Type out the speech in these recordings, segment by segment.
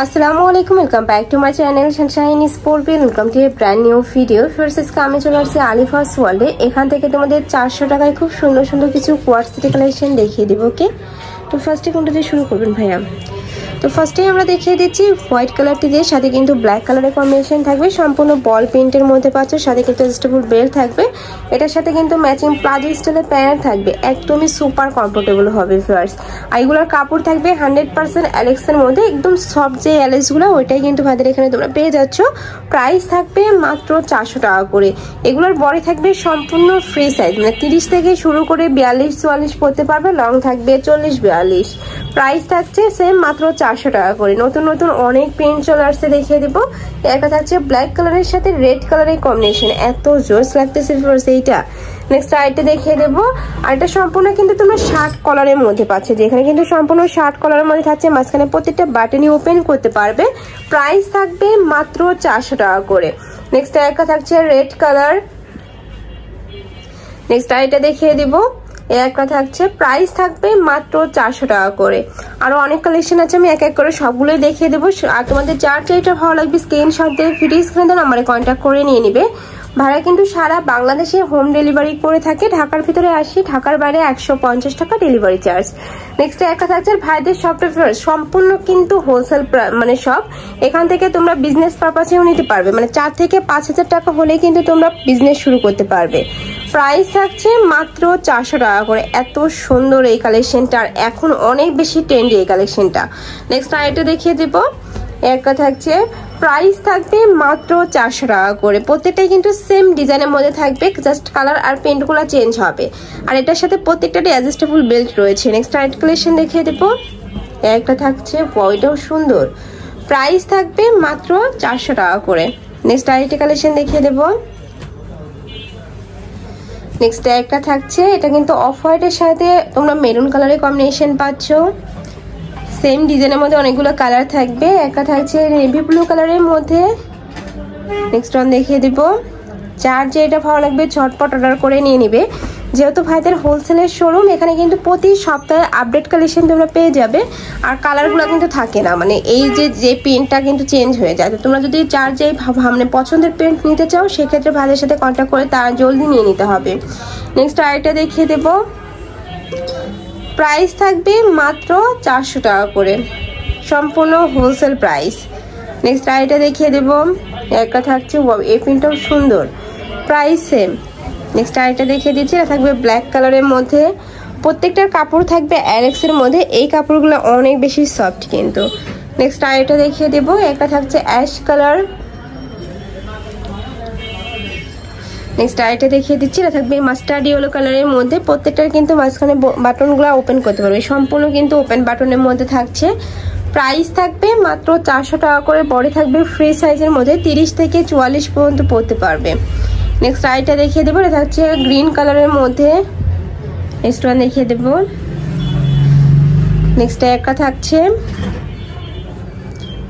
আসসালামু আলাইকুম, welcome back to my channel Sunshine sport. Welcome to A brand new video. First আমি চলে আসছি আলিফাস ওয়ার্ল্ডে। এখান থেকে তোমাদের 400 টাকায় খুব সুন্দর সুন্দর কিছু কোয়ার্ড সেট কালেকশন দেখিয়ে দিব। ওকে, তো ফার্স্টে কোনটা দিয়ে শুরু করবেন ভাইয়া? তো ফার্স্টেই আমরা দেখিয়ে দিচ্ছি হোয়াইট কালারটি দিয়ে, সাথে কিন্তু ব্ল্যাক কালারের কম্বিনেশন থাকবে, সম্পূর্ণ বল প্রিন্টের মধ্যে পাচ্ছ, সাথে কিন্তু অ্যাডজাস্টেবল বেল্ট থাকবে। এটার সাথে কিন্তু ম্যাচিং প্লাজো স্টাইলের প্যান্ট থাকবে, একদমই সুপার কমফোর্টেবল হবে ফ্রেন্ডস। আর এগুলোর কাপড় থাকবে 100% অ্যালেক্সের মধ্যে, একদম সফট যে অ্যালেক্সগুলো ওইটাই কিন্তু ভাইদের এখানে তোমরা পেয়ে যাচ্ছ। প্রাইস থাকবে মাত্র 400 টাকা করে। এগুলোর বডি থাকবে সম্পূর্ণ ফ্রি সাইজ, মানে 30 থেকে শুরু করে 42-44 পরতে পারবে, লং থাকবে 40-42। প্রাইস থাকছে সেম মাত্র 400 টাকা করে। নতুন নতুন অনেক প্রিন্ট চলে আসছে, দেখিয়ে দিব। একটা থাকছে ব্ল্যাক কালারের সাথে রেড কালারের কম্বিনেশন, এত জোস লাগতেছে এইটা। নেক্সট আরেকটা দেখিয়ে দেবো, আর এটা সম্পূর্ণ কিন্তু তোমরা শার্ট কলারের মধ্যে পাচ্ছে, যেখানে কিন্তু সম্পূর্ণ শার্ট কলারের মধ্যে থাকছে, মাঝখানে প্রত্যেকটা বাটনই ওপেন করতে পারবে। প্রাইস থাকবে মাত্র 400 টাকা করে। নেক্সট একটা থাকছে রেড কালার। নেক্সট আরেকটা দেখিয়ে দিব, একটা থাকছে, প্রাইস থাকবে মাত্র 400 টাকা করে। আরো অনেক কালেকশন আছে, আমি এক এক করে সবগুলোই দেখিয়ে দেবো। আর তোমাদের যার যেটা ভালো লাগবে স্ক্রিনশট দিয়ে ভিডিও স্ক্রিনে নাম্বারে কন্ট্যাক্ট করে নিয়ে নিবে। ভাড়া কিন্তু সারা বাংলাদেশে হোম ডেলিভারি করে থাকে, ঢাকার ভিতরে 80, ঢাকার বাইরে 150 টাকা ডেলিভারি চার্জ। নেক্সট একটা থাকছে ভাইদের সফটওয়্যার, সম্পূর্ণ কিন্তু হোলসেল মানে সব। এখান থেকে তোমরা বিজনেস পারপাসেও নিতে পারবে, মানে 4 থেকে 5,000 টাকা হলে কিন্তু তোমরা বিজনেস শুরু করতে পারবে। প্রাইস থাকছে মাত্র 400 টাকা করে। এত সুন্দর এই কালেকশনটা, আর এখন অনেক বেশি ট্রেন্ডি এই কালেকশনটা। নেক্সট আরেকটা দেখিয়ে দেবো, একটা থাকছে, প্রাইস থাকবে মাত্র 400 টাকা করে। প্রত্যেকটাই কিন্তু সেম ডিজাইনের মধ্যে থাকবে, জাস্ট কালার আর প্রিন্টগুলো চেঞ্জ হবে। আর এটার সাথে প্রত্যেকটারই অ্যাডজাস্টেবল বেল্ট রয়েছে। নেক্সট আরেকটা কালেকশন দেখিয়ে দেবো, একটা থাকছে, ওইটাও সুন্দর। প্রাইস থাকবে মাত্র 400 টাকা করে। নেক্সট আরেকটা কালেকশন দেখিয়ে দেবো। নেক্সট একটা থাকছে, এটা কিন্তু অফ হোয়াইটের সাথে তোমরা মেরুন কালারের কম্বিনেশন পাচ্ছ, সেম ডিজাইনের মধ্যে অনেকগুলো কালার থাকবে। একটা থাকছে নেভি ব্লু কালারের মধ্যে। নেক্সট ওয়ান দেখিয়ে দিব। যার যেটা ভালো লাগবে ঝটপট অর্ডার করে নিয়ে নিবে, যেহেতু ভাইদের হোলসেলের শোরুম, এখানে কিন্তু প্রতি সপ্তাহে আপডেট কালেকশন তোমরা পেয়ে যাবে। আর কালারগুলো কিন্তু থাকে না, মানে এই যে প্রিন্টটা কিন্তু চেঞ্জ হয়ে যায়। তো তোমরা যদি যার যে মানে পছন্দের প্রিন্ট নিতে চাও, সেক্ষেত্রে ভাইদের সাথে কন্ট্যাক্ট করে তার জলদি নিয়ে নিতে হবে। নেক্সট আরেকটা দেখিয়ে দেবো, প্রাইস থাকবে মাত্র 400 টাকা করে, সম্পূর্ণ হোলসেল প্রাইস। নেক্সট আইটা দেখিয়ে দেব, একটা থাকছে, এই প্রিন্টটাও সুন্দর, প্রাইস সেম। নেক্সট আইটা দেখিয়ে দিচ্ছি, এটা থাকবে ব্ল্যাক কালারের মধ্যে, প্রত্যেকটার কাপড় থাকবে অ্যালেক্সের মধ্যে, এই কাপড়গুলো অনেক বেশি সফট কিন্তু। নেক্সট আইটা দেখিয়ে দেব, একটা থাকছে অ্যাশ কালার। নেক্সট আইটা দেখিয়ে দিচ্ছি, এটা থাকবে মাস্টার্ড ইয়েলো কালারের মধ্যে, প্রত্যেকটার কিন্তু মাঝখানে বাটনগুলো ওপেন করতে পারবে, সম্পূর্ণ কিন্তু ওপেন বাটনের মধ্যে থাকছে। প্রাইস থাকবে মাত্র 400 টাকা করে। বডি থাকবে ফ্রি সাইজের মধ্যে, 30 থেকে 44 পর্যন্ত পরতে পারবে। নেক্সট আইটা দেখিয়ে দেবো, এটা থাকছে গ্রিন কালারের মধ্যে। নেক্সট ওয়ান দেখিয়ে দেবো। নেক্সট একটা থাকছে,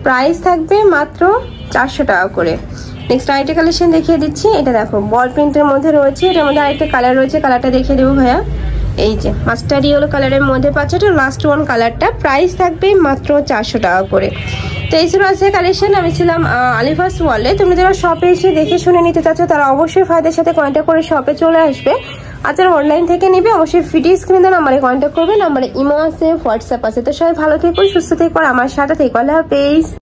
প্রাইস থাকবে মাত্র 400 টাকা করে। নেক্সট আরেকটা কালেকশন দেখিয়ে দিচ্ছি, এটা দেখো বল প্রিন্টের মধ্যে রয়েছে, এটার মধ্যে আরেকটা কালার রয়েছে, কালারটা দেখিয়ে দেবো ভাইয়া। এই যে মাস্টার্ড ইয়েলো কালারের মধ্যে পাচ্ছে, এটা লাস্ট ওয়ান কালারটা। প্রাইস থাকবে মাত্র 400 টাকা করে। তো এই ছিল আছে কালেকশন। আমি ছিলাম আলিফাস ওয়ার্ল্ডে। তোমরা যারা শপে এসে দেখে শুনে নিতে চাচ্ছ, তারা অবশ্যই ভাইদের সাথে কন্ট্যাক্ট করে শপে চলে আসবে। আর যারা অনলাইন থেকে নেবে, অবশ্যই ভিডিও স্ক্রিনে নাম্বারে কন্ট্যাক্ট করবে। নাম্বারে ইমো আছে, হোয়াটসঅ্যাপ আছে। তো সবাই ভালো থেকো, সুস্থ থেকো, আমার সাথে থেকো। আল্লাহ হাফেজ।